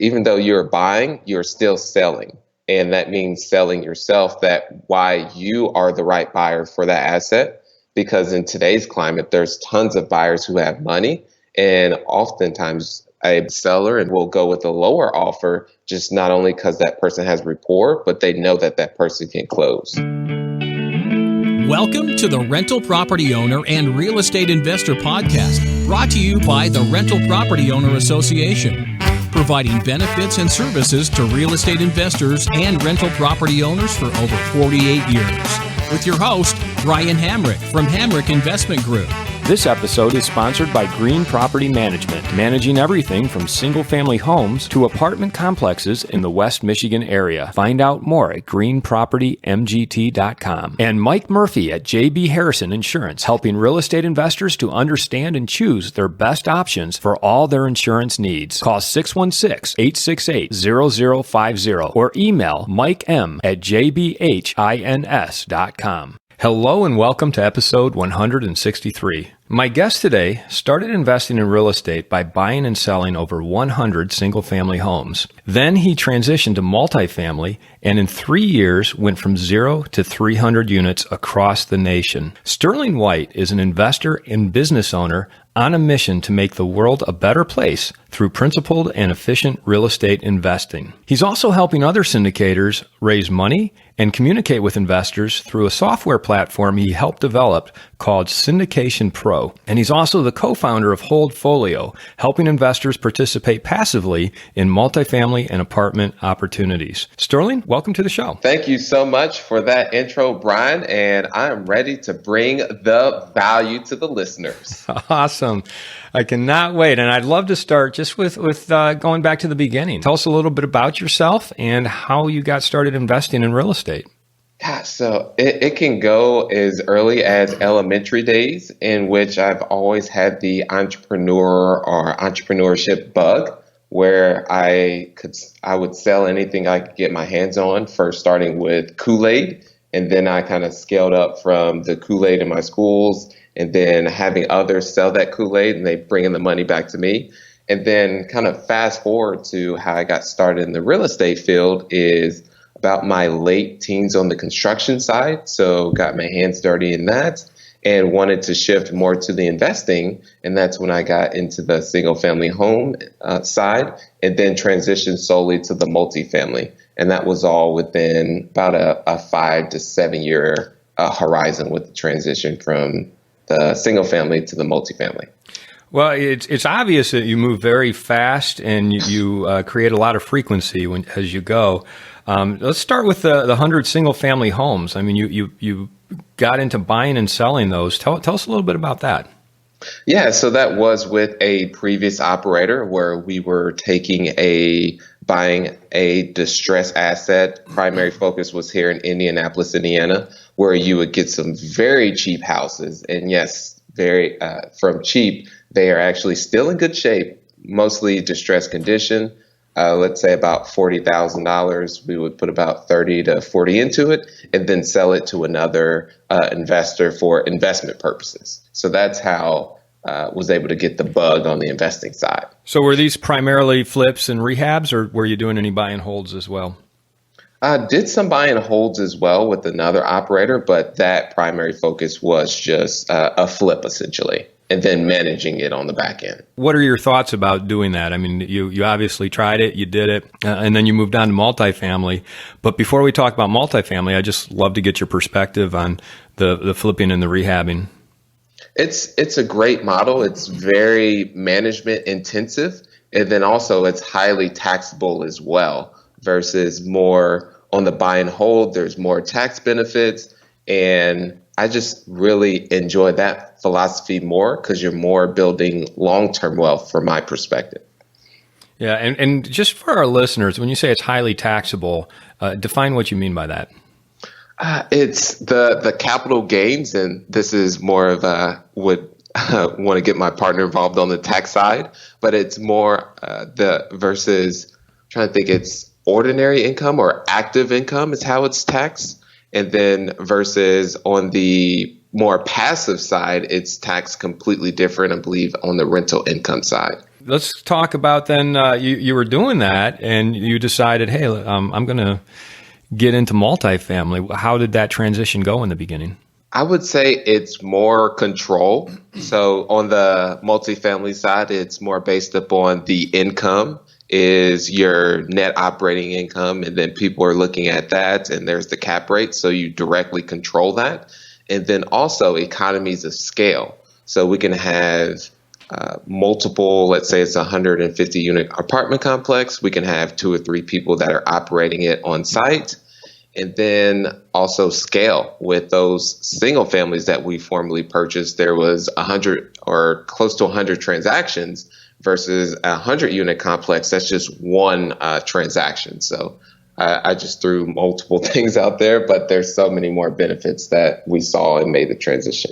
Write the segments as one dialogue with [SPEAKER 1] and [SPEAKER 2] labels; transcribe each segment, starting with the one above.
[SPEAKER 1] even though you're buying, you're still selling. And that means selling yourself, that why you are the right buyer for that asset. Because in today's climate, there's tons of buyers who have money, and oftentimes a seller will go with a lower offer, just not only because that person has rapport, but they know that that person can close.
[SPEAKER 2] Welcome to the Rental Property Owner and Real Estate Investor Podcast, brought to you by the Rental Property Owner Association, providing benefits and services to real estate investors and rental property owners for over 48 years. With your host, Brian Hamrick from Hamrick Investment Group.
[SPEAKER 3] This episode is sponsored by Green Property Management, managing everything from single-family homes to apartment complexes in the West Michigan area. Find out more at greenpropertymgt.com. And Mike Murphy at JB Harrison Insurance, helping real estate investors to understand and choose their best options for all their insurance needs. Call 616-868-0050 or email mikem@jbhins.com. Hello and welcome to episode 163. My guest today started investing in real estate by buying and selling over 100 single-family homes. Then he transitioned to multifamily and in 3 years went from 0 to 300 units across the nation. Sterling White is an investor and business owner on a mission to make the world a better place through principled and efficient real estate investing. He's also helping other syndicators raise money and communicate with investors through a software platform he helped develop called Syndication Pro. And he's also the co-founder of Holdfolio, helping investors participate passively in multifamily and apartment opportunities. Sterling, welcome to the show.
[SPEAKER 1] Thank you so much for that intro, Brian, and I'm ready to bring the value to the listeners.
[SPEAKER 3] Awesome. I cannot wait. And I'd love to start just with going back to the beginning. Tell us a little bit about yourself and how you got started investing in real estate.
[SPEAKER 1] Yeah, so it can go as early as elementary days, in which I've always had the entrepreneur or entrepreneurship bug, where I would sell anything I could get my hands on, first starting with Kool-Aid. And then I kind of scaled up from the Kool-Aid in my schools, and then having others sell that Kool-Aid and they bringing the money back to me. And then kind of fast forward to how I got started in the real estate field is about my late teens on the construction side. So got my hands dirty in that and wanted to shift more to the investing. And that's when I got into the single family home side, and then transitioned solely to the multifamily. And that was all within about a 5 to 7 year horizon with the transition from the single family to the multifamily.
[SPEAKER 3] Well, it's obvious that you move very fast and you create a lot of frequency as you go. Let's start with the 100 single family homes. I mean, you got into buying and selling those. Tell us a little bit about that.
[SPEAKER 1] Yeah, so that was with a previous operator where we were buying a distressed asset. Primary focus was here in Indianapolis, Indiana, where you would get some very cheap houses. And yes, very from cheap, they are actually still in good shape, mostly distressed condition. Let's say about $40,000. We would put about 30 to 40 into it and then sell it to another investor for investment purposes. So that's how was able to get the bug on the investing side.
[SPEAKER 3] So were these primarily flips and rehabs, or were you doing any buy and holds as well?
[SPEAKER 1] I did some buy and holds as well with another operator, but that primary focus was just a flip essentially, and then managing it on the back end.
[SPEAKER 3] What are your thoughts about doing that? I mean, you obviously tried it, you did it, and then you moved on to multifamily. But before we talk about multifamily, I just love to get your perspective on the flipping and the rehabbing.
[SPEAKER 1] It's a great model. It's very management intensive, and then also it's highly taxable as well, versus more on the buy and hold. There's more tax benefits, and I just really enjoy that philosophy more because you're more building long-term wealth from my perspective.
[SPEAKER 3] Yeah, and just for our listeners, when you say it's highly taxable, define what you mean by that.
[SPEAKER 1] It's the capital gains, and this is more of would want to get my partner involved on the tax side, but it's more the versus trying to think it's ordinary income or active income is how it's taxed. And then versus on the more passive side, it's taxed completely different, I believe, on the rental income side.
[SPEAKER 3] Let's talk about then, you were doing that and you decided, hey, I'm going to get into multifamily. How did that transition go in the beginning?
[SPEAKER 1] I would say it's more control. So on the multifamily side, it's more based upon the income is your net operating income. And then people are looking at that and there's the cap rate. So you directly control that. And then also economies of scale. So we can have multiple, let's say it's a 150 unit apartment complex. We can have 2 or 3 people that are operating it on site. And then also scale with those single families that we formerly purchased. There was 100 or close to 100 transactions versus a 100 unit complex. That's just one transaction. So I just threw multiple things out there, but there's so many more benefits that we saw and made the transition.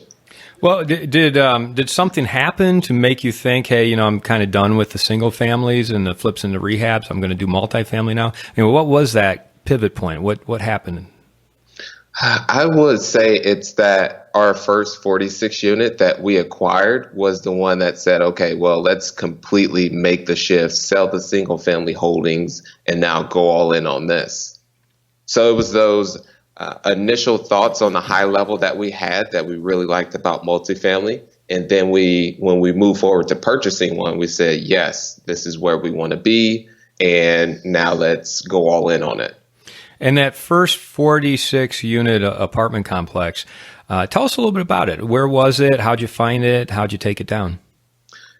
[SPEAKER 3] Well, did something happen to make you think, hey, I'm kind of done with the single families and the flips into rehabs. I'm going to do multifamily now. I mean, what was that pivot point? What happened?
[SPEAKER 1] I would say it's that our first 46 unit that we acquired was the one that said, okay, well, let's completely make the shift, sell the single family holdings, and now go all in on this. So it was those initial thoughts on the high level that we had that we really liked about multifamily. And then when we moved forward to purchasing one, we said, yes, this is where we want to be. And now let's go all in on it.
[SPEAKER 3] And that first 46 unit apartment complex, tell us a little bit about it. Where was it? How'd you find it? How'd you take it down?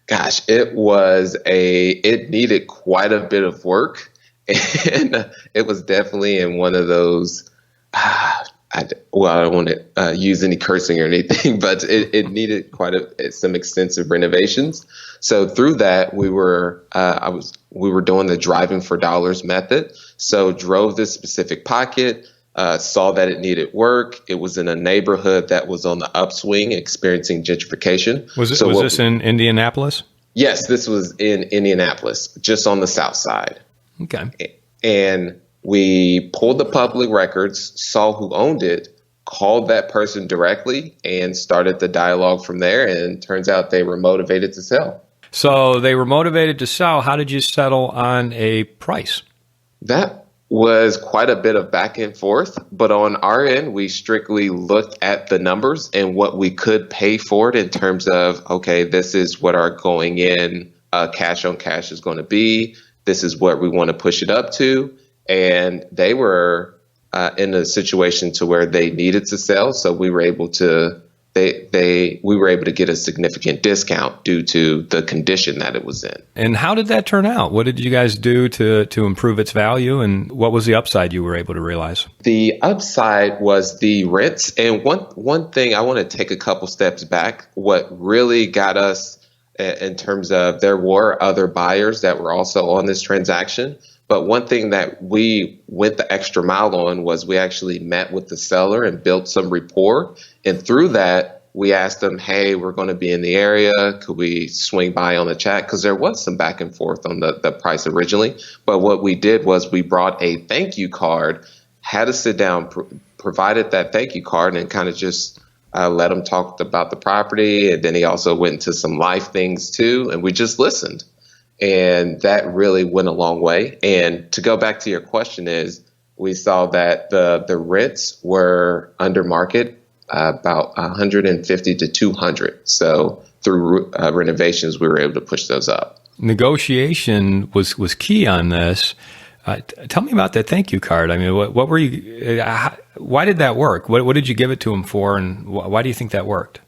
[SPEAKER 1] Gosh, it needed quite a bit of work. And it was definitely in one of those, I don't want to use any cursing or anything, but it needed some extensive renovations. So through that, we were doing the driving for dollars method. So drove this specific pocket, saw that it needed work. It was in a neighborhood that was on the upswing, experiencing gentrification.
[SPEAKER 3] Was this in Indianapolis?
[SPEAKER 1] Yes, this was in Indianapolis, just on the south side.
[SPEAKER 3] Okay.
[SPEAKER 1] And we pulled the public records, saw who owned it, called that person directly, and started the dialogue from there. And turns out they were motivated to sell.
[SPEAKER 3] So they were motivated to sell. How did you settle on a price?
[SPEAKER 1] That was quite a bit of back and forth. But on our end, we strictly looked at the numbers and what we could pay for it in terms of, okay, this is what our going in cash on cash is going to be. This is what we want to push it up to. And they were in a situation to where they needed to sell, so we were able to get a significant discount due to the condition that it was in.
[SPEAKER 3] And how did that turn out? What did you guys do to improve its value, and what was the upside you were able to realize?
[SPEAKER 1] The upside was the rents, and one thing I want to take a couple steps back. What really got us in terms of there were other buyers that were also on this transaction. But one thing that we went the extra mile on was we actually met with the seller and built some rapport. And through that, we asked them, hey, we're going to be in the area. Could we swing by on the chat? Because there was some back and forth on the price originally. But what we did was we brought a thank you card, had a sit down, provided that thank you card, and kind of just let him talk about the property. And then he also went into some life things too. And we just listened. And that really went a long way. And to go back to your question is, we saw that the rents were under market about 150 to 200. So through renovations, we were able to push those up.
[SPEAKER 3] Negotiation was key on this. Tell me about that thank you card. I mean, what were you? Why did that work? What did you give it to him for, and why do you think that worked?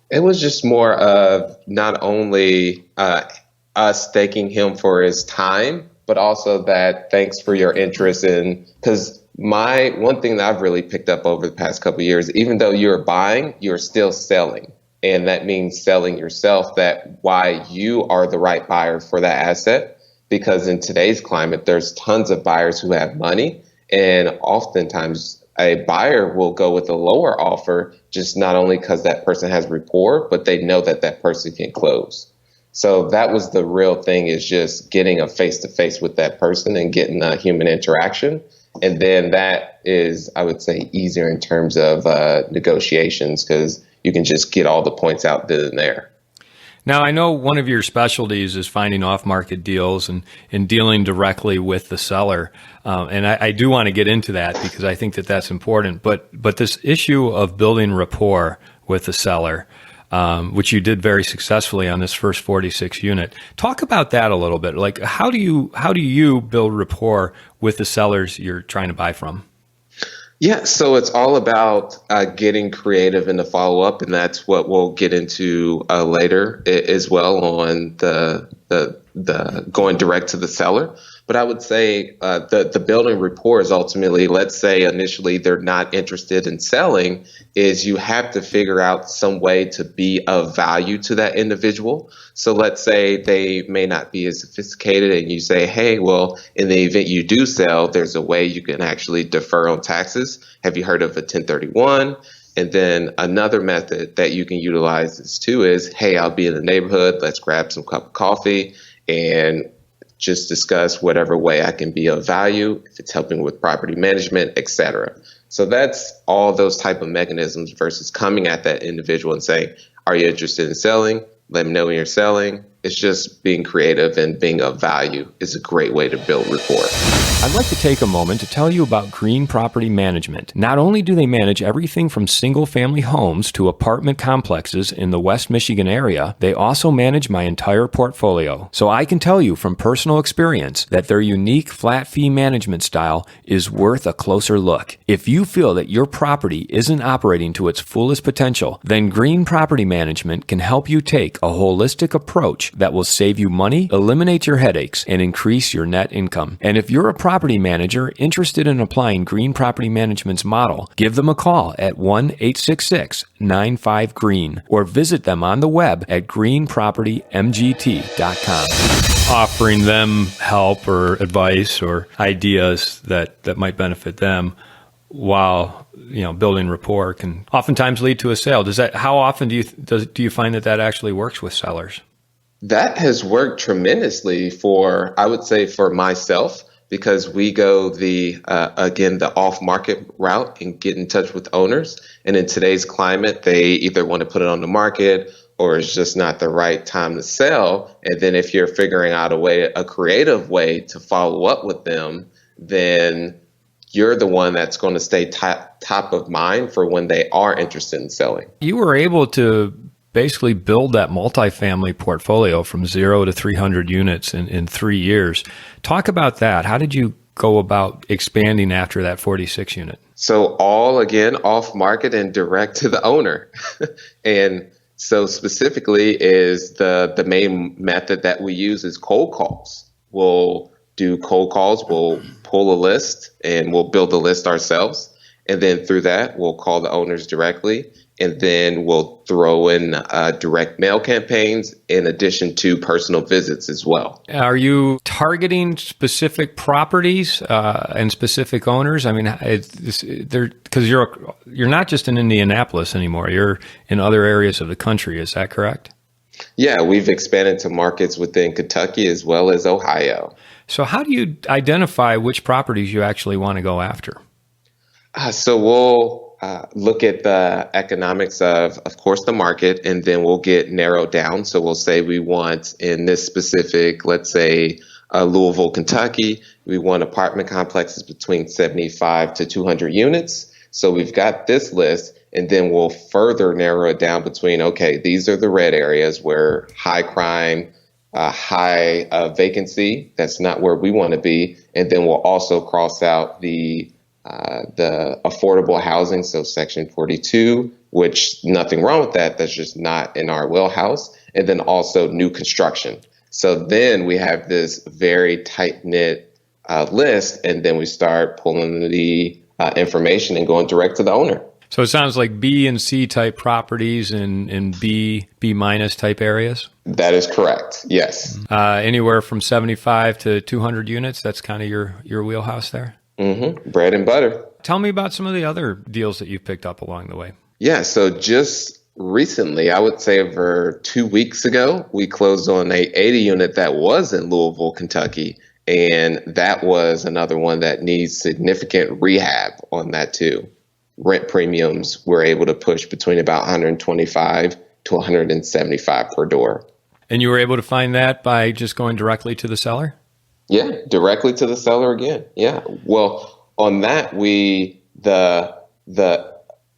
[SPEAKER 1] It was just more of not only us thanking him for his time, but also that thanks for your interest in, because one thing that I've really picked up over the past couple of years, even though you're buying, you're still selling. And that means selling yourself, that why you are the right buyer for that asset. Because in today's climate, there's tons of buyers who have money. And oftentimes a buyer will go with a lower offer, just not only because that person has rapport, but they know that that person can close. So that was the real thing, is just getting a face-to-face with that person and getting a human interaction. And then that is, I would say, easier in terms of negotiations, because you can just get all the points out then and there.
[SPEAKER 3] Now, I know one of your specialties is finding off-market deals and dealing directly with the seller. And I do want to get into that because I think that that's important. But this issue of building rapport with the seller, which you did very successfully on this first 46 unit. Talk about that a little bit. Like, how do you build rapport with the sellers you're trying to buy from?
[SPEAKER 1] Yeah, so it's all about getting creative in the follow up, and that's what we'll get into later as well on the going direct to the seller. But I would say the building rapport is ultimately, let's say initially they're not interested in selling, is you have to figure out some way to be of value to that individual. So let's say they may not be as sophisticated and you say, hey, well, in the event you do sell, there's a way you can actually defer on taxes. Have you heard of a 1031? And then another method that you can utilize this too is, hey, I'll be in the neighborhood. Let's grab some cup of coffee and just discuss whatever way I can be of value, if it's helping with property management, etc. So that's all those type of mechanisms versus coming at that individual and saying, are you interested in selling? Let me know when you're selling. It's just being creative and being of value is a great way to build rapport.
[SPEAKER 3] I'd like to take a moment to tell you about Green Property Management. Not only do they manage everything from single-family homes to apartment complexes in the West Michigan area, they also manage my entire portfolio. So I can tell you from personal experience that their unique flat fee management style is worth a closer look. If you feel that your property isn't operating to its fullest potential, then Green Property Management can help you take a holistic approach that will save you money, eliminate your headaches, and increase your net income. And if you're a property manager interested in applying Green Property Management's model, give them a call at 1-866-95-GREEN or visit them on the web at greenpropertymgt.com. Offering them help or advice or ideas that might benefit them while building rapport can oftentimes lead to a sale. How often do you find that actually works with sellers?
[SPEAKER 1] That has worked tremendously I would say for myself, because we go the off-market route and get in touch with owners. And in today's climate, they either want to put it on the market or it's just not the right time to sell. And then if you're figuring out a creative way to follow up with them, then you're the one that's going to stay top of mind for when they are interested in selling.
[SPEAKER 3] You were able to basically build that multifamily portfolio from 0 to 300 units in 3 years. Talk about that. How did you go about expanding after that 46 unit?
[SPEAKER 1] So all, again, off market and direct to the owner. And so specifically is the main method that we use is cold calls. We'll do cold calls. We'll pull a list and we'll build a list ourselves. And then through that, we'll call the owners directly. And then we'll throw in direct mail campaigns in addition to personal visits as well.
[SPEAKER 3] Are you targeting specific properties and specific owners? I mean, because you're not just in Indianapolis anymore. You're in other areas of the country. Is that correct?
[SPEAKER 1] Yeah, we've expanded to markets within Kentucky as well as Ohio.
[SPEAKER 3] So how do you identify which properties you actually want to go after?
[SPEAKER 1] So we'll look at the economics of course, the market, and then we'll get narrowed down. So we'll say we want in this specific, let's say Louisville, Kentucky, we want apartment complexes between 75 to 200 units. So we've got this list, and then we'll further narrow it down between, okay, these are the red areas where high crime, high vacancy, that's not where we want to be. And then we'll also cross out the affordable housing, so Section 42, which nothing wrong with that. That's just not in our wheelhouse. And then also new construction. So then we have this very tight-knit list, and then we start pulling the information and going direct to the owner.
[SPEAKER 3] So it sounds like B and C type properties and B minus type areas?
[SPEAKER 1] That is correct, yes.
[SPEAKER 3] Anywhere from 75 to 200 units, that's kind of your wheelhouse there?
[SPEAKER 1] Mm-hmm. Bread and butter.
[SPEAKER 3] Tell me about some of the other deals that you've picked up along the way.
[SPEAKER 1] Yeah, so just recently, I would say over 2 weeks ago, we closed on a 80 unit that was in Louisville, Kentucky. And that was another one that needs significant rehab on that too. Rent premiums were able to push between about 125 to 175 per door.
[SPEAKER 3] And you were able to find that by just going directly to the seller?
[SPEAKER 1] Yeah, directly to the seller again. Yeah. Well, on that we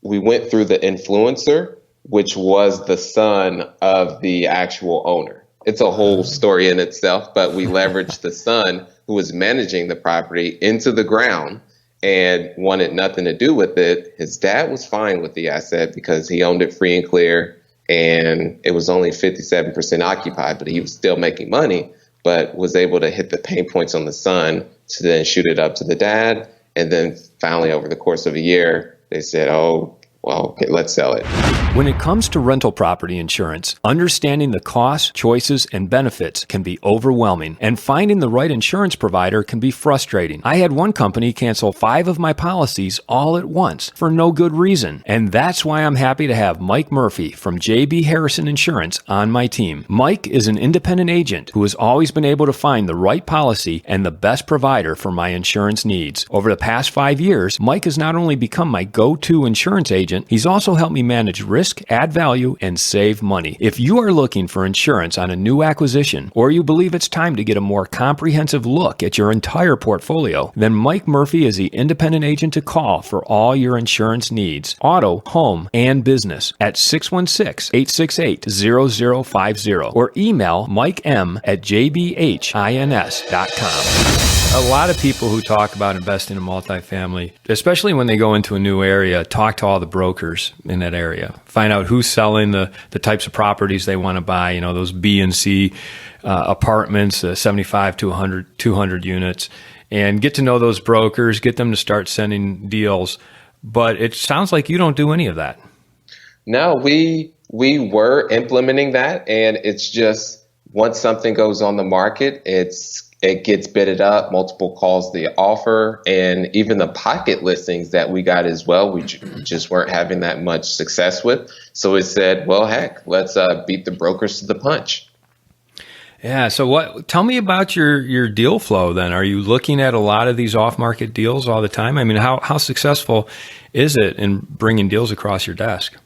[SPEAKER 1] went through the influencer, which was the son of the actual owner. It's a whole story in itself, but we leveraged the son who was managing the property into the ground and wanted nothing to do with it. His dad was fine with the asset because he owned it free and clear, and it was only 57% occupied, but he was still making money, but was able to hit the pain points on the son to then shoot it up to the dad. And then finally, over the course of a year, they said, oh, well, okay, let's sell it.
[SPEAKER 3] When it comes to rental property insurance, understanding the costs, choices, and benefits can be overwhelming, and finding the right insurance provider can be frustrating. I had one company cancel 5 of my policies all at once for no good reason, and that's why I'm happy to have Mike Murphy from JB Harrison Insurance on my team. Mike is an independent agent who has always been able to find the right policy and the best provider for my insurance needs. Over the past 5 years, Mike has not only become my go-to insurance agent, he's also helped me manage risk, add value, and save money. If you are looking for insurance on a new acquisition, or you believe it's time to get a more comprehensive look at your entire portfolio, then Mike Murphy is the independent agent to call for all your insurance needs, auto, home, and business at 616-868-0050 or email mikem@jbhins.com. A lot of people who talk about investing in multifamily, especially when they go into a new area, talk to all the brokers in that area, find out who's selling the types of properties they want to buy, those B and C apartments, 75 to 100, 200 units, and get to know those brokers, get them to start sending deals. But it sounds like you don't do any of that.
[SPEAKER 1] No, we were implementing that, and it's just once something goes on the market, it gets bidded up, multiple calls the offer, and even the pocket listings that we got as well, we just weren't having that much success with. So it said, well, heck, let's beat the brokers to the punch.
[SPEAKER 3] Yeah. So tell me about your deal flow then. Are you looking at a lot of these off-market deals all the time? I mean, how successful is it in bringing deals across your desk?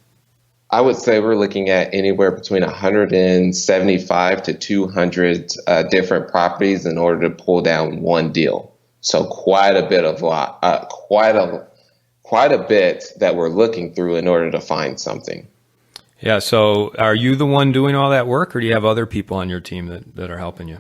[SPEAKER 1] I would say we're looking at anywhere between 175 to 200 different properties in order to pull down one deal. So quite a bit that we're looking through in order to find something.
[SPEAKER 3] Yeah. So are you the one doing all that work, or do you have other people on your team that are helping you?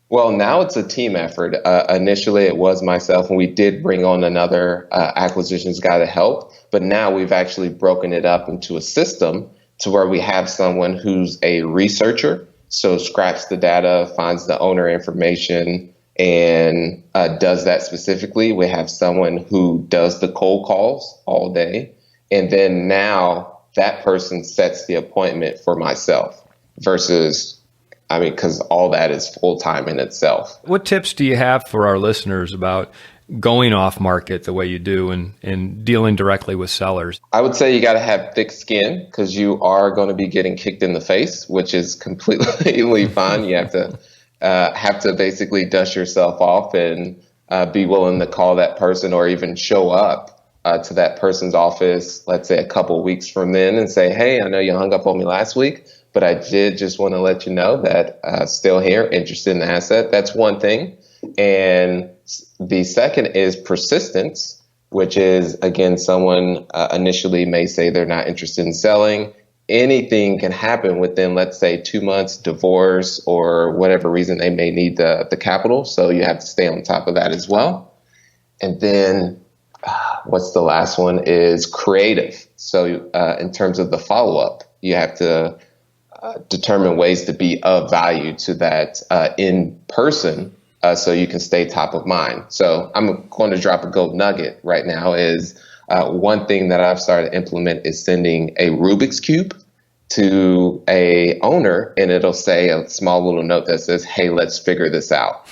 [SPEAKER 1] Well, now it's a team effort. Initially, it was myself, and we did bring on another acquisitions guy to help. But now we've actually broken it up into a system to where we have someone who's a researcher, so scraps the data, finds the owner information, and does that specifically. We have someone who does the cold calls all day. And then now that person sets the appointment for myself versus, because all that is full time in itself.
[SPEAKER 3] What tips do you have for our listeners about going off market the way you do and dealing directly with sellers?
[SPEAKER 1] I would say you got to have thick skin because you are going to be getting kicked in the face, which is completely fine. You have to basically dust yourself off and be willing to call that person or even show up to that person's office, let's say a couple weeks from then, and say, hey, I know you hung up on me last week, but I did just want to let you know that still here, interested in the asset. That's one thing. And the second is persistence, which is, again, someone initially may say they're not interested in selling. Anything can happen within, let's say, 2 months, divorce, or whatever reason they may need the capital. So you have to stay on top of that as well. And then what's the last one is creative. So in terms of the follow-up, you have to determine ways to be of value to that in person so you can stay top of mind. So I'm going to drop a gold nugget right now is one thing that I've started to implement is sending a Rubik's Cube to a owner, and it'll say a small little note that says, hey, let's figure this out.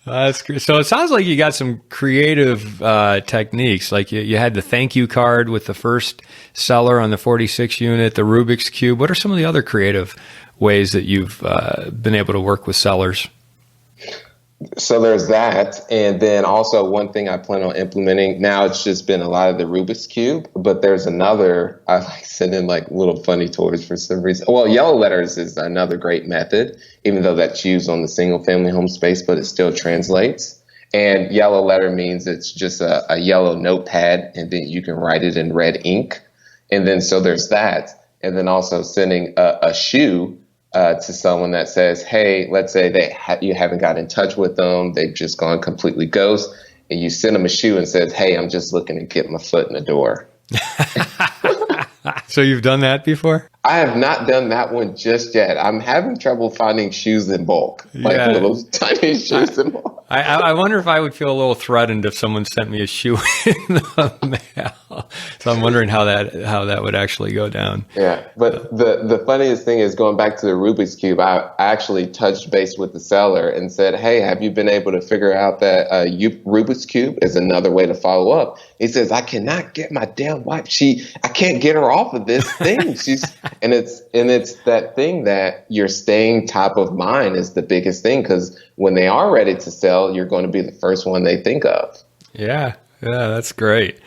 [SPEAKER 3] That's great. So it sounds like you got some creative techniques. Like you had the thank you card with the first seller on the 46 unit, the Rubik's Cube. What are some of the other creative ways that you've been able to work with sellers?
[SPEAKER 1] So there's that. And then also one thing I plan on implementing now, it's just been a lot of the Rubik's Cube, but there's another, I like sending like little funny toys for some reason. Well, yellow letters is another great method, even though that's used on the single family home space, but it still translates. And yellow letter means it's just a yellow notepad, and then you can write it in red ink. And then so there's that. And then also sending a shoe to someone that says, hey, let's say you haven't got in touch with them, they've just gone completely ghost, and you send them a shoe and says, hey, I'm just looking to get my foot in the door.
[SPEAKER 3] So you've done that before?
[SPEAKER 1] I have not done that one just yet. I'm having trouble finding shoes in bulk, like little tiny shoes in bulk.
[SPEAKER 3] I wonder if I would feel a little threatened if someone sent me a shoe in the mail. So I'm wondering how that would actually go down.
[SPEAKER 1] Yeah, but the funniest thing is, going back to the Rubik's Cube, I actually touched base with the seller and said, hey, have you been able to figure out that Rubik's Cube is another way to follow up? He says, I cannot get my damn wife. I can't get her off of this thing. And it's that thing that you're staying top of mind is the biggest thing, because when they are ready to sell, you're going to be the first one they think of.
[SPEAKER 3] Yeah, that's great.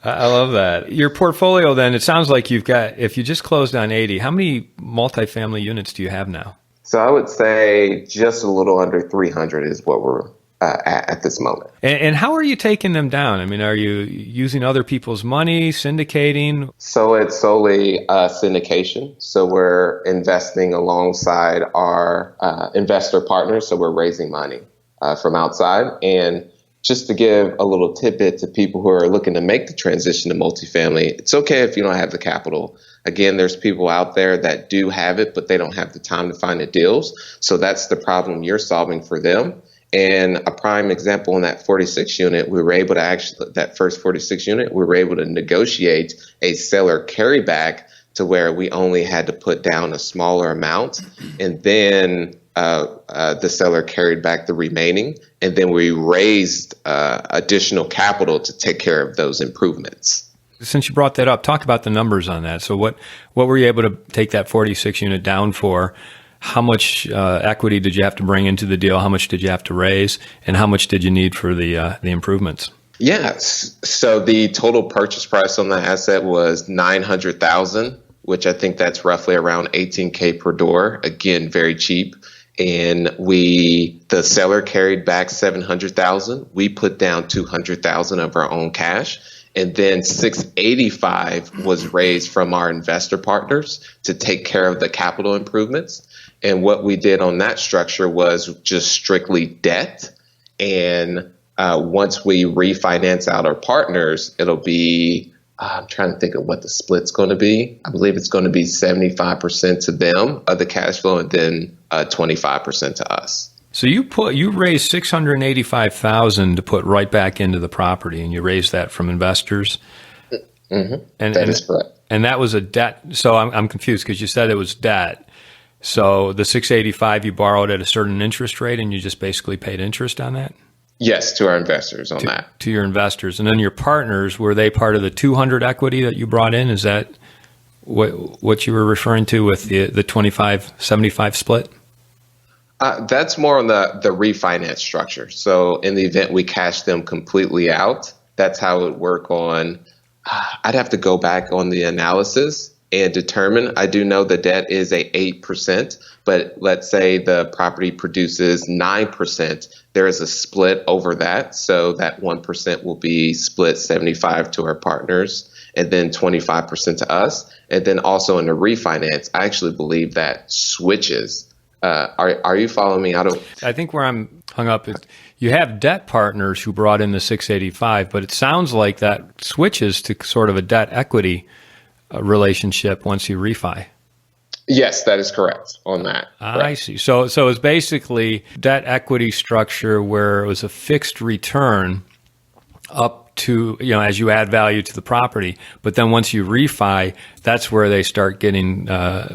[SPEAKER 3] I love that. Your portfolio then, it sounds like you've got, if you just closed on 80, how many multifamily units do you have now?
[SPEAKER 1] So I would say just a little under 300 is what we're at this moment.
[SPEAKER 3] And how are you taking them down? I mean, are you using other people's money, syndicating?
[SPEAKER 1] So it's solely syndication. So we're investing alongside our investor partners. So we're raising money from outside. And just to give a little tidbit to people who are looking to make the transition to multifamily, it's okay if you don't have the capital. Again, there's people out there that do have it, but they don't have the time to find the deals. So that's the problem you're solving for them. And a prime example in that 46 unit, we were able to that first 46 unit, we were able to negotiate a seller carryback to where we only had to put down a smaller amount. And then the seller carried back the remaining. And then we raised additional capital to take care of those improvements.
[SPEAKER 3] Since you brought that up, talk about the numbers on that. So what were you able to take that 46 unit down for? How much equity did you have to bring into the deal? How much did you have to raise? And how much did you need for the improvements?
[SPEAKER 1] Yes. So the total purchase price on the asset was $900,000, which I think that's roughly around $18K per door. Again, very cheap. And the seller carried back $700,000. We put down $200,000 of our own cash. And then $685,000 was raised from our investor partners to take care of the capital improvements. And what we did on that structure was just strictly debt. And once we refinance out our partners, it'll be, I'm trying to think of what the split's going to be. I believe it's going to be 75% to them of the cash flow, and then 25% to us.
[SPEAKER 3] So you raised $685,000 to put right back into the property, and you raised that from investors.
[SPEAKER 1] Mm-hmm. That is correct.
[SPEAKER 3] And that was a debt. So I'm confused because you said it was debt. So the $685,000 you borrowed at a certain interest rate, and you just basically paid interest on that?
[SPEAKER 1] Yes, to our investors on that.
[SPEAKER 3] To your investors. And then your partners, were they part of the 200 equity that you brought in? Is that what you were referring to with the 25-75 split?
[SPEAKER 1] That's more on the refinance structure. So in the event we cash them completely out, that's how it would work on. I'd have to go back on the analysis and determine. I do know the debt is 8%, but let's say the property produces 9%. There is a split over that. So that 1% will be split 75 to our partners and then 25% to us. And then also in the refinance, I actually believe that switches. Are you following me?
[SPEAKER 3] I think where I'm hung up is you have debt partners who brought in the 685, but it sounds like that switches to sort of a debt equity relationship once you refi.
[SPEAKER 1] Yes, that is correct on that.
[SPEAKER 3] I see. So it's basically debt equity structure where it was a fixed return up to, as you add value to the property. But then once you refi, that's where they start getting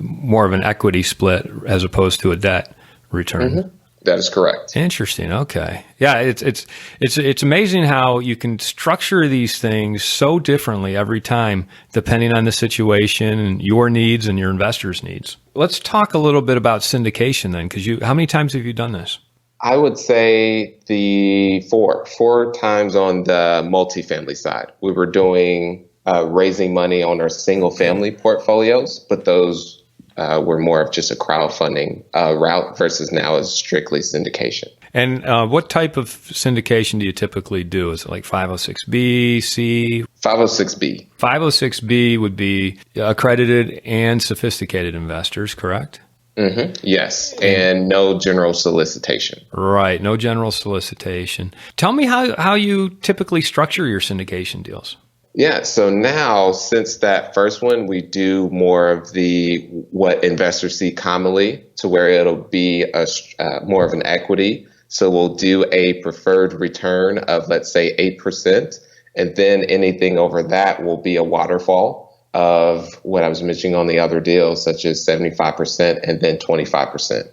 [SPEAKER 3] more of an equity split as opposed to a debt return.
[SPEAKER 1] Mm-hmm. That is correct.
[SPEAKER 3] Interesting. Okay. Yeah, it's amazing how you can structure these things so differently every time, depending on the situation and your needs and your investors' needs. Let's talk a little bit about syndication then, because how many times have you done this?
[SPEAKER 1] I would say the four times on the multifamily side. We were doing raising money on our single family portfolios, but those were more of just a crowdfunding route versus now is strictly syndication.
[SPEAKER 3] And what type of syndication do you typically do? Is it like 506B, C?
[SPEAKER 1] 506B.
[SPEAKER 3] 506B would be accredited and sophisticated investors, correct?
[SPEAKER 1] Mm-hmm. Yes, and no general solicitation.
[SPEAKER 3] Right, no general solicitation. Tell me how you typically structure your syndication deals.
[SPEAKER 1] Yeah, so now since that first one, we do more of the what investors see commonly to where it'll be more of an equity. So we'll do a preferred return of, let's say, 8%. And then anything over that will be a waterfall of what I was mentioning on the other deals, such as 75% and then 25%.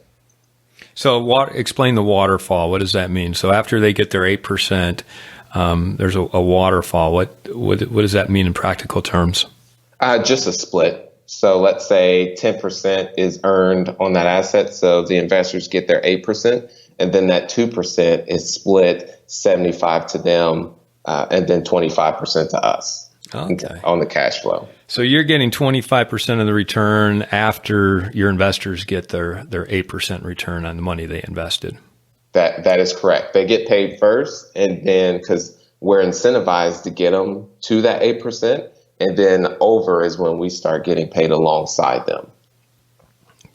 [SPEAKER 3] So explain the waterfall. What does that mean? So after they get their 8%, there's a waterfall. What does that mean in practical terms?
[SPEAKER 1] Just a split. So let's say 10% is earned on that asset. So the investors get their 8%, and then that 2% is split 75 to them, and then 25% to us.
[SPEAKER 3] Okay.
[SPEAKER 1] On the cash flow.
[SPEAKER 3] So you're getting 25% of the return after your investors get their 8% return on the money they invested.
[SPEAKER 1] That is correct. They get paid first, and then because we're incentivized to get them to that 8%, and then over is when we start getting paid alongside them.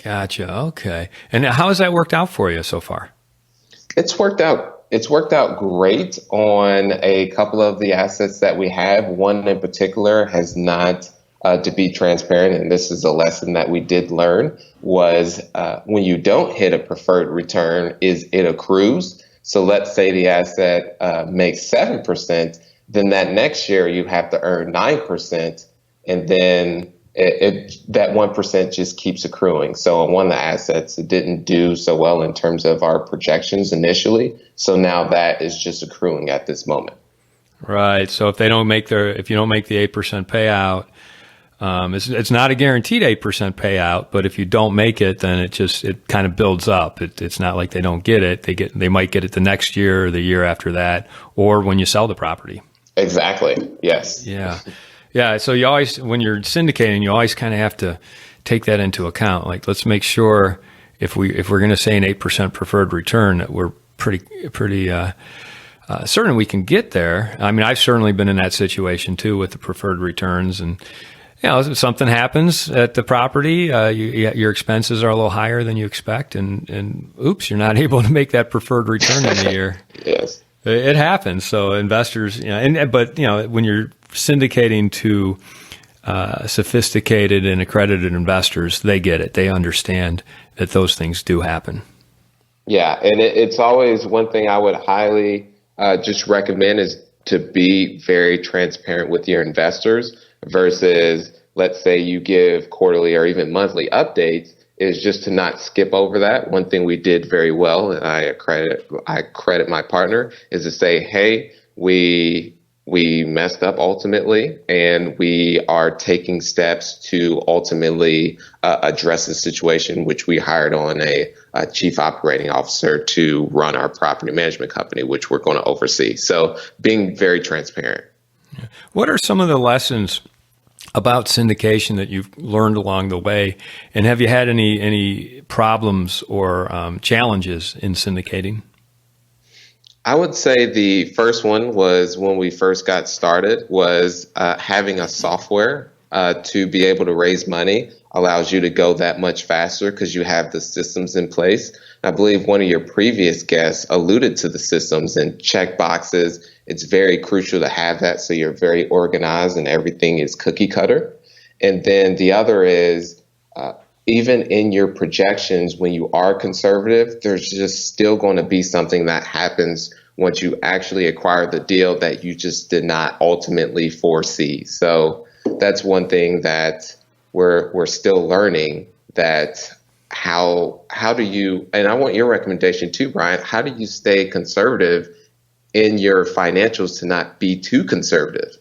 [SPEAKER 3] Gotcha. Okay. And how has that worked out for you so far?
[SPEAKER 1] It's worked out great on a couple of the assets that we have. One in particular has not, to be transparent, and this is a lesson that we did learn, was when you don't hit a preferred return, is it accrues. So let's say the asset makes 7%, then that next year you have to earn 9%, and then that 1% just keeps accruing. So on one of the assets, it didn't do so well in terms of our projections initially. So now that is just accruing at this moment.
[SPEAKER 3] Right. So if you don't make the 8% payout, it's not a guaranteed 8% payout, but if you don't make it, then it kind of builds up. It's not like they don't get it. They might get it the next year or the year after that, or when you sell the property.
[SPEAKER 1] Exactly. Yes.
[SPEAKER 3] Yeah. Yeah, so you always, when you're syndicating, you always kind of have to take that into account. Like, let's make sure if we're going to say an 8% preferred return, that we're pretty certain we can get there. I mean, I've certainly been in that situation too with the preferred returns, and if something happens at the property, your expenses are a little higher than you expect, and oops, you're not able to make that preferred return in the year.
[SPEAKER 1] Yes.
[SPEAKER 3] It happens. So investors, but when you're syndicating to sophisticated and accredited investors, they get it. They understand that those things do happen. Yeah,
[SPEAKER 1] and it's always one thing I would highly just recommend is to be very transparent with your investors versus, let's say, you give quarterly or even monthly updates, is just to not skip over that. One thing we did very well, and I credit my partner, is to say, hey, we messed up ultimately, and we are taking steps to ultimately address the situation, which we hired on a chief operating officer to run our property management company, which we're going to oversee. So being very transparent.
[SPEAKER 3] What are some of the lessons about syndication that you've learned along the way? And have you had any problems or challenges in syndicating?
[SPEAKER 1] I would say the first one was when we first got started was having a software to be able to raise money allows you to go that much faster because you have the systems in place. I believe one of your previous guests alluded to the systems and check boxes. It's very crucial to have that so you're very organized and everything is cookie cutter. And then the other is even in your projections, when you are conservative, there's just still going to be something that happens once you actually acquire the deal that you just did not ultimately foresee. So that's one thing that we're still learning, that how do you, and I want your recommendation too, Brian, how do you stay conservative in your financials to not be too conservative?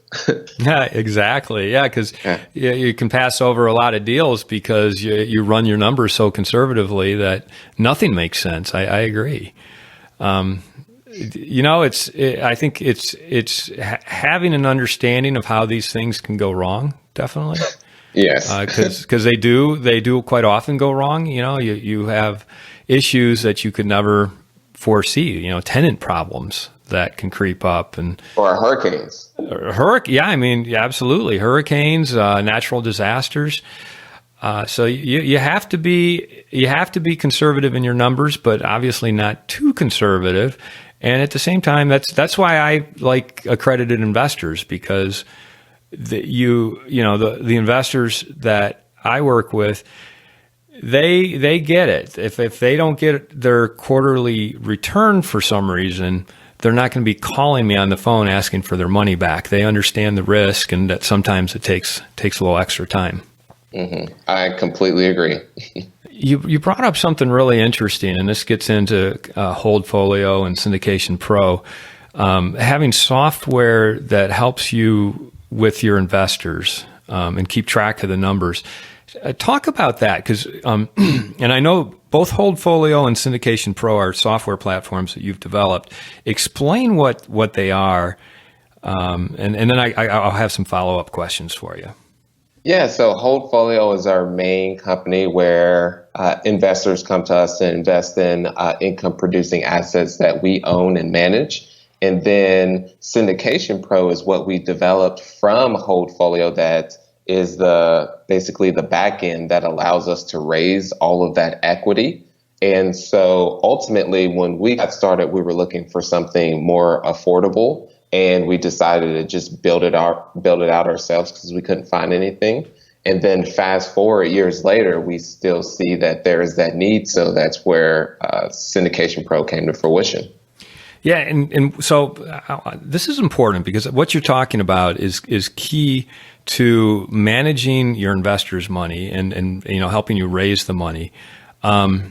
[SPEAKER 3] Yeah, exactly. Yeah, because you can pass over a lot of deals because you run your numbers so conservatively that nothing makes sense. I agree. I think it's having an understanding of how these things can go wrong. Definitely.
[SPEAKER 1] Yes.
[SPEAKER 3] Because they do quite often go wrong. You have issues that you could never foresee. Tenant problems that can creep up, and
[SPEAKER 1] Or hurricanes.
[SPEAKER 3] yeah, absolutely, hurricanes, natural disasters. So you have to be conservative in your numbers, but obviously not too conservative. And at the same time, that's why I like accredited investors, because the investors that I work with, they get it. If they don't get their quarterly return for some reason, they're not going to be calling me on the phone asking for their money back. They understand the risk, and that sometimes it takes a little extra time.
[SPEAKER 1] Mm-hmm. I completely agree.
[SPEAKER 3] You brought up something really interesting, and this gets into Holdfolio and Syndication Pro. Having software that helps you with your investors and keep track of the numbers. Talk about that, because and I know both Holdfolio and Syndication Pro are software platforms that you've developed. Explain what they are, and then I'll have some follow-up questions for you.
[SPEAKER 1] Yeah, so Holdfolio is our main company where investors come to us to invest in income-producing assets that we own and manage. And then Syndication Pro is what we developed from Holdfolio that is basically the back end that allows us to raise all of that equity. And so ultimately, when we got started, we were looking for something more affordable, and we decided to just build it out ourselves because we couldn't find anything. And then fast forward years later, we still see that there is that need. So that's where Syndication Pro came to fruition.
[SPEAKER 3] Yeah, and so this is important, because what you're talking about is key to managing your investors' money and helping you raise the money. But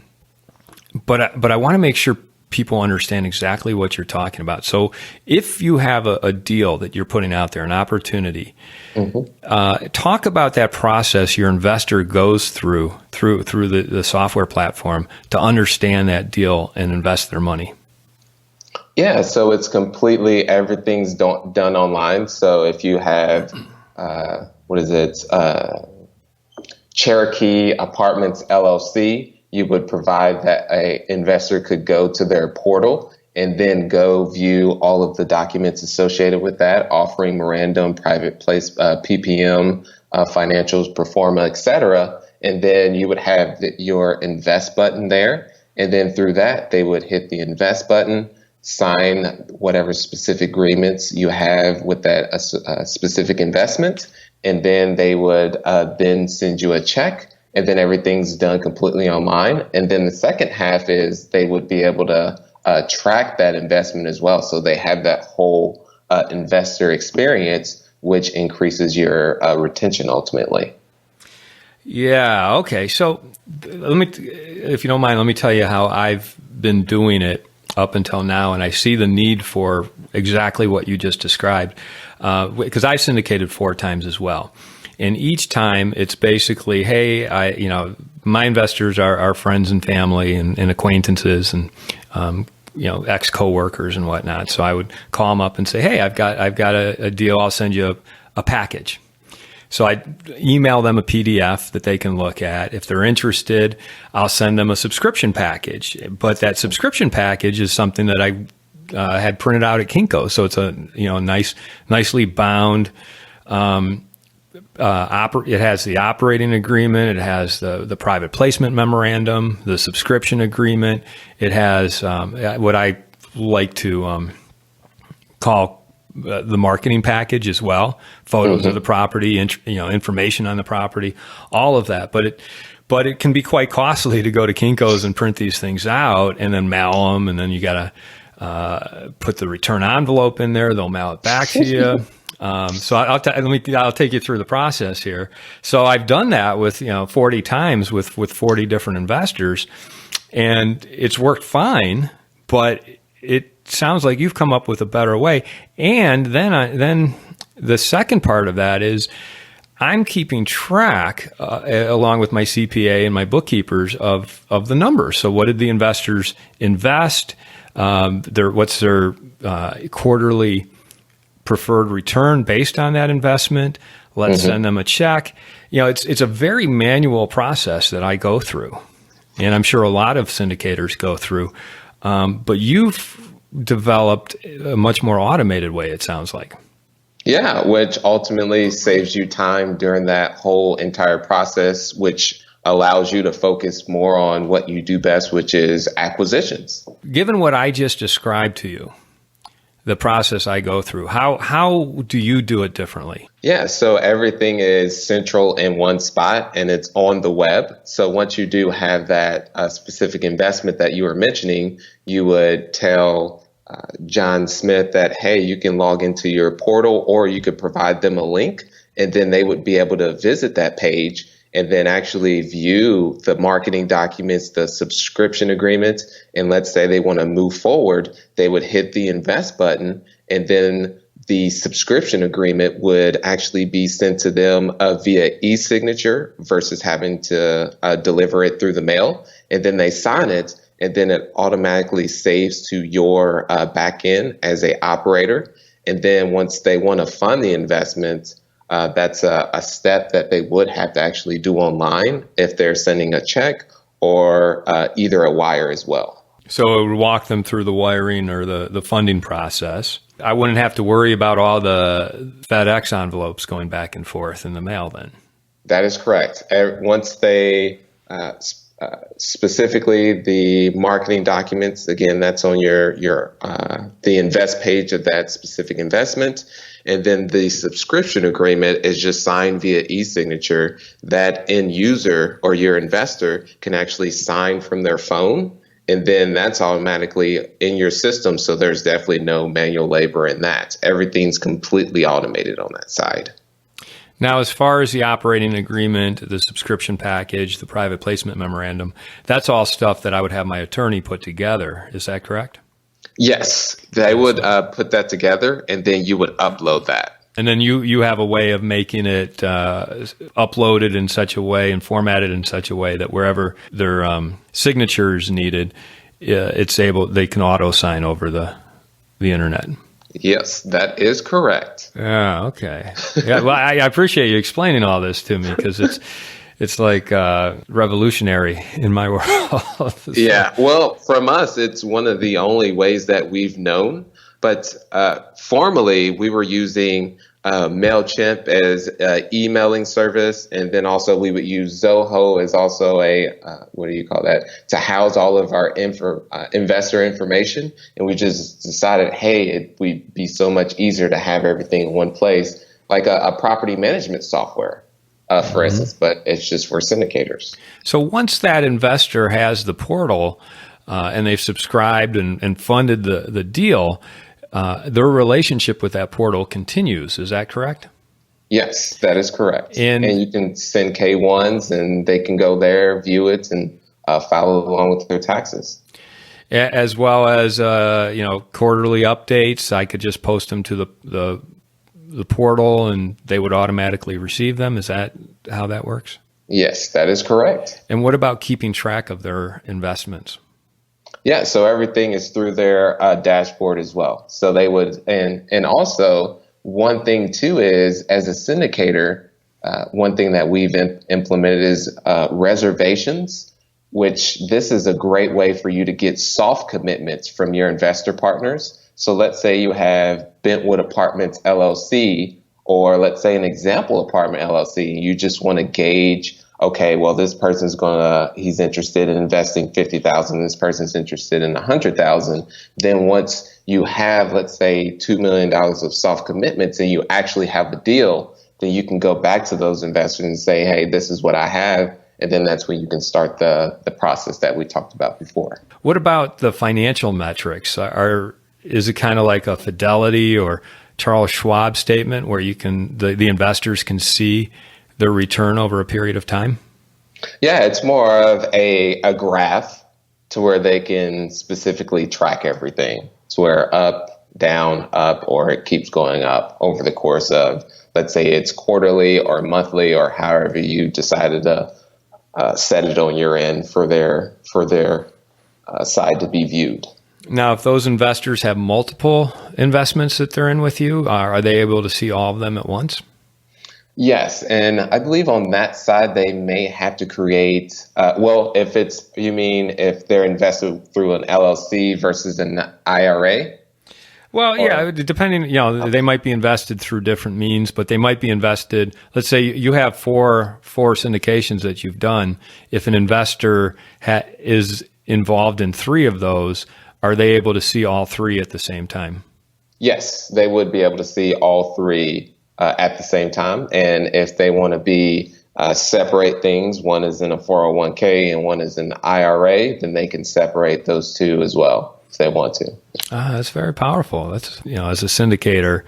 [SPEAKER 3] I want to make sure people understand exactly what you're talking about. So if you have a deal that you're putting out there, an opportunity, talk about that process your investor goes through the software platform to understand that deal and invest their money.
[SPEAKER 1] Yeah, so it's everything's done online. So if you have, Cherokee Apartments LLC, you would provide that an investor could go to their portal and then go view all of the documents associated with that, offering memorandum, private place, PPM, financials, pro forma, et cetera. And then you would have your invest button there. And then through that, they would hit the invest button, sign whatever specific agreements you have with that specific investment. And then they would then send you a check. And then everything's done completely online. And then the second half is they would be able to track that investment as well. So they have that whole investor experience, which increases your retention ultimately.
[SPEAKER 3] Yeah. Okay. So if you don't mind, let me tell you how I've been doing it up until now. And I see the need for exactly what you just described, because I syndicated 4 times as well. And each time it's basically, hey, my investors are friends and family and acquaintances and, ex-coworkers and whatnot. So I would call them up and say, hey, I've got a deal. I'll send you a package. So I email them a PDF that they can look at. If they're interested, I'll send them a subscription package. But that subscription package is something that I had printed out at Kinko. So it's a nicely bound. It has the operating agreement. It has the private placement memorandum, the subscription agreement. It has what I like to call the marketing package as well, photos of the property, information on the property, all of that. But it can be quite costly to go to Kinko's and print these things out and then mail them, and then you got to put the return envelope in there. They'll mail it back to you. So I'll take you through the process here. So I've done that with 40 times with 40 different investors, and it's worked fine. But it sounds like you've come up with a better way. And then the second part of that is I'm keeping track along with my CPA and my bookkeepers of the numbers. So what did the investors invest? What's their quarterly preferred return based on that investment? Let's send them a check. It's a very manual process that I go through, and I'm sure a lot of syndicators go through. But you've developed a much more automated way, it sounds like.
[SPEAKER 1] Yeah, which ultimately saves you time during that whole entire process, which allows you to focus more on what you do best, which is acquisitions.
[SPEAKER 3] Given what I just described to you, the process I go through, how do you do it differently?
[SPEAKER 1] Yeah, so everything is central in one spot and it's on the web. So once you do have that specific investment that you were mentioning, you would tell John Smith that, hey, you can log into your portal, or you could provide them a link, and then they would be able to visit that page and then actually view the marketing documents, the subscription agreements. And let's say they want to move forward, they would hit the invest button, and then the subscription agreement would actually be sent to them via e-signature versus having to deliver it through the mail. And then they sign it, and then it automatically saves to your back end as a operator. And then once they want to fund the investment, that's a step that they would have to actually do online if they're sending a check or either a wire as well.
[SPEAKER 3] So it would walk them through the wiring or the funding process. I wouldn't have to worry about all the FedEx envelopes going back and forth in the mail then.
[SPEAKER 1] That is correct. Once they specifically the marketing documents, again, that's on the invest page of that specific investment. And then the subscription agreement is just signed via e-signature that end user or your investor can actually sign from their phone. And then that's automatically in your system. So there's definitely no manual labor in that. Everything's completely automated on that side.
[SPEAKER 3] Now, as far as the operating agreement, the subscription package, the private placement memorandum, that's all stuff that I would have my attorney put together. Is that correct?
[SPEAKER 1] Yes, they would put that together, and then you would upload that.
[SPEAKER 3] And then you have a way of making it uploaded in such a way and formatted in such a way that wherever their signature is needed, they can auto sign over the internet.
[SPEAKER 1] Yes, that is correct.
[SPEAKER 3] Yeah. Okay. Yeah. Well, I appreciate you explaining all this to me because it's like revolutionary in my world. So.
[SPEAKER 1] Yeah. Well, from us, it's one of the only ways that we've known. But formerly, we were using MailChimp as an emailing service. And then also we would use Zoho as also to house all of our investor information. And we just decided, hey, it would be so much easier to have everything in one place, like a property management software, for instance, but it's just for syndicators.
[SPEAKER 3] So once that investor has the portal and they've subscribed and funded the deal, their relationship with that portal continues. Is that correct?
[SPEAKER 1] Yes, that is correct.
[SPEAKER 3] And
[SPEAKER 1] you can send K-1s and they can go there, view it, and follow along with their taxes.
[SPEAKER 3] As well as, quarterly updates. I could just post them to the portal and they would automatically receive them. Is that how that works?
[SPEAKER 1] Yes, that is correct.
[SPEAKER 3] And what about keeping track of their investments?
[SPEAKER 1] Yeah, so everything is through their dashboard as well. So they would, and also one thing too is, as a syndicator, one thing that we've implemented is reservations, which this is a great way for you to get soft commitments from your investor partners. So let's say you have Bentwood Apartments LLC, or let's say an Example Apartment LLC. You just want to gauge, okay, well, this person's he's interested in investing $50,000. This person's interested in $100,000. Then once you have, let's say, $2 million of soft commitments and you actually have the deal, then you can go back to those investors and say, hey, this is what I have. And then that's when you can start the process that we talked about before.
[SPEAKER 3] What about the financial metrics? Is it kind of like a Fidelity or Charles Schwab statement where you can the investors can see their return over a period of time?
[SPEAKER 1] Yeah, it's more of a graph to where they can specifically track everything. It's where up, down, up, or it keeps going up over the course of, let's say it's quarterly or monthly or however you decided to set it on your end for their side to be viewed.
[SPEAKER 3] Now, if those investors have multiple investments that they're in with you, are they able to see all of them at once?
[SPEAKER 1] Yes, and I believe on that side they may have to create. Well, if they're invested through an LLC versus an IRA.
[SPEAKER 3] Well, yeah, depending, they might be invested through different means, but they might be invested. Let's say you have four syndications that you've done. If an investor is involved in three of those, are they able to see all three at the same time?
[SPEAKER 1] Yes, they would be able to see all three at the same time. And if they want to be separate things, one is in a 401k and one is an IRA, then they can separate those two as well if they want to.
[SPEAKER 3] That's very powerful. That's, as a syndicator,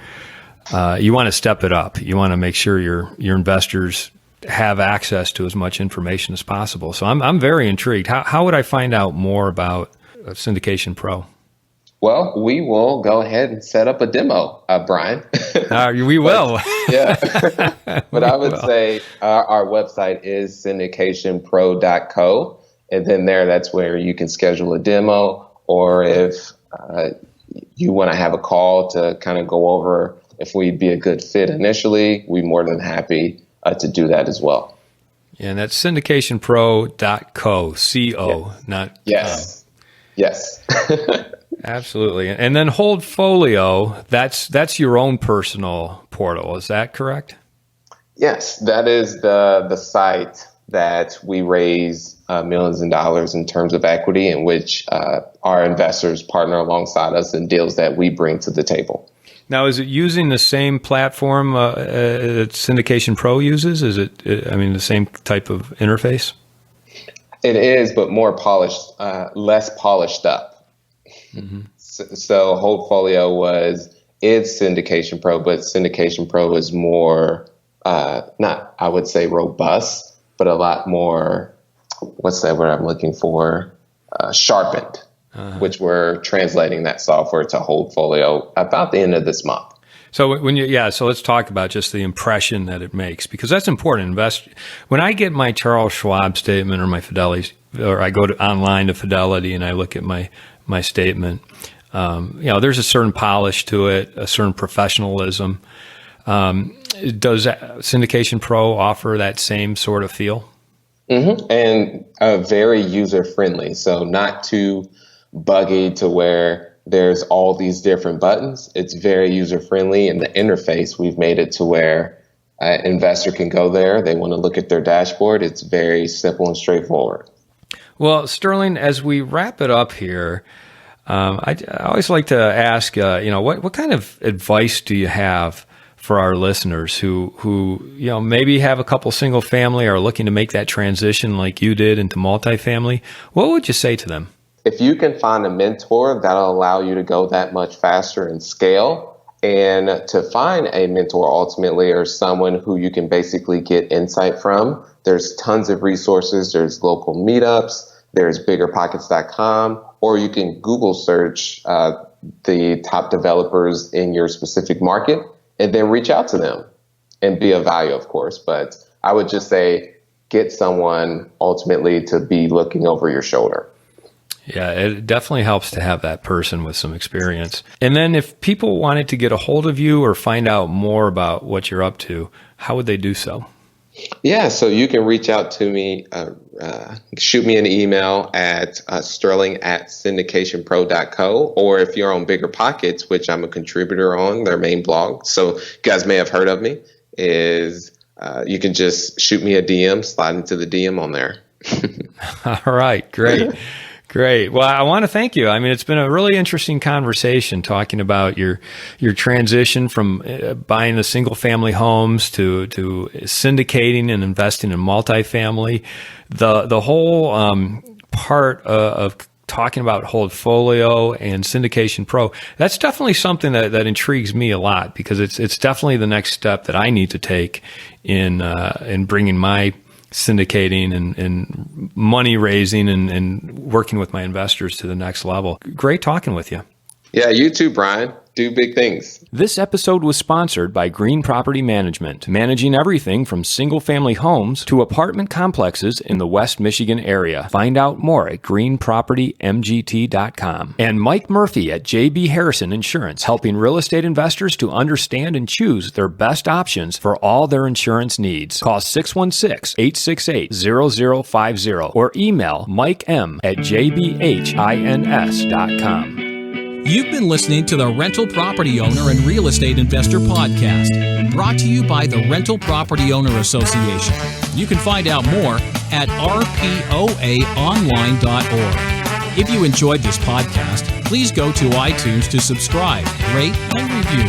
[SPEAKER 3] you want to step it up. You want to make sure your investors have access to as much information as possible. So I'm very intrigued. How would I find out more about Syndication Pro?
[SPEAKER 1] Well, we will go ahead and set up a demo, Brian.
[SPEAKER 3] We will.
[SPEAKER 1] Yeah. But I would say our website is syndicationpro.co. And then that's where you can schedule a demo, or if you want to have a call to kind of go over if we'd be a good fit initially, we're more than happy to do that as well.
[SPEAKER 3] Yeah, and that's syndicationpro.co, C-O,
[SPEAKER 1] yes.
[SPEAKER 3] Not
[SPEAKER 1] Yes. Yes.
[SPEAKER 3] Absolutely. And then Holdfolio, that's your own personal portal. Is that correct?
[SPEAKER 1] Yes, that is the site that we raise millions of dollars in terms of equity, in which our investors partner alongside us in deals that we bring to the table.
[SPEAKER 3] Now, is it using the same platform that Syndication Pro uses? Is it, the same type of interface?
[SPEAKER 1] It is, but more polished, less polished up. Mm-hmm. So Holdfolio is Syndication Pro, but Syndication Pro is more, not, I would say, robust, but a lot more, what's that word I'm looking for? Sharpened, which we're translating that software to Holdfolio about the end of this month.
[SPEAKER 3] So so let's talk about just the impression that it makes, because that's important. When I get my Charles Schwab statement or my Fidelity, or I go online to Fidelity and I look at my statement, there's a certain polish to it, a certain professionalism. Does Syndication Pro offer that same sort of feel?
[SPEAKER 1] Mm-hmm. And very user friendly. So not too buggy to where there's all these different buttons. It's very user friendly. And the interface, we've made it to where an investor can go there. They want to look at their dashboard. It's very simple and straightforward. Well,
[SPEAKER 3] Sterling, as we wrap it up here, I always like to ask, what kind of advice do you have for our listeners who maybe have a couple single family or are looking to make that transition like you did into multifamily? What would you say to them?
[SPEAKER 1] If you can find a mentor, that'll allow you to go that much faster and scale. And to find a mentor ultimately, or someone who you can basically get insight from, there's tons of resources. There's local meetups, there's biggerpockets.com, or you can Google search the top developers in your specific market and then reach out to them and be of value, of course. But I would just say get someone ultimately to be looking over your shoulder.
[SPEAKER 3] Yeah, it definitely helps to have that person with some experience. And then if people wanted to get a hold of you or find out more about what you're up to, how would they do so?
[SPEAKER 1] Yeah, so you can reach out to me, shoot me an email at sterling@syndicationpro.co, or if you're on Bigger Pockets, which I'm a contributor on, their main blog, so you guys may have heard of me, you can just shoot me a DM, slide into the DM on there.
[SPEAKER 3] All right, great. Great. Well, I want to thank you. I mean, it's been a really interesting conversation talking about your transition from buying the single family homes to syndicating and investing in multifamily. The whole part of talking about Holdfolio and Syndication Pro, that's definitely something that intrigues me a lot, because it's definitely the next step that I need to take in bringing my syndicating and money raising and working with my investors to the next level. Great talking with you.
[SPEAKER 1] Yeah, you too, Brian. do big things.
[SPEAKER 3] This episode was sponsored by Green Property Management, managing everything from single-family homes to apartment complexes in the West Michigan area. Find out more at greenpropertymgt.com. And Mike Murphy at JB Harrison Insurance, helping real estate investors to understand and choose their best options for all their insurance needs. Call 616-868-0050 or email mikem@jbhins.com.
[SPEAKER 2] You've been listening to the Rental Property Owner and Real Estate Investor Podcast, brought to you by the Rental Property Owner Association. You can find out more at rpoaonline.org. If you enjoyed this podcast, please go to iTunes to subscribe, rate, and review.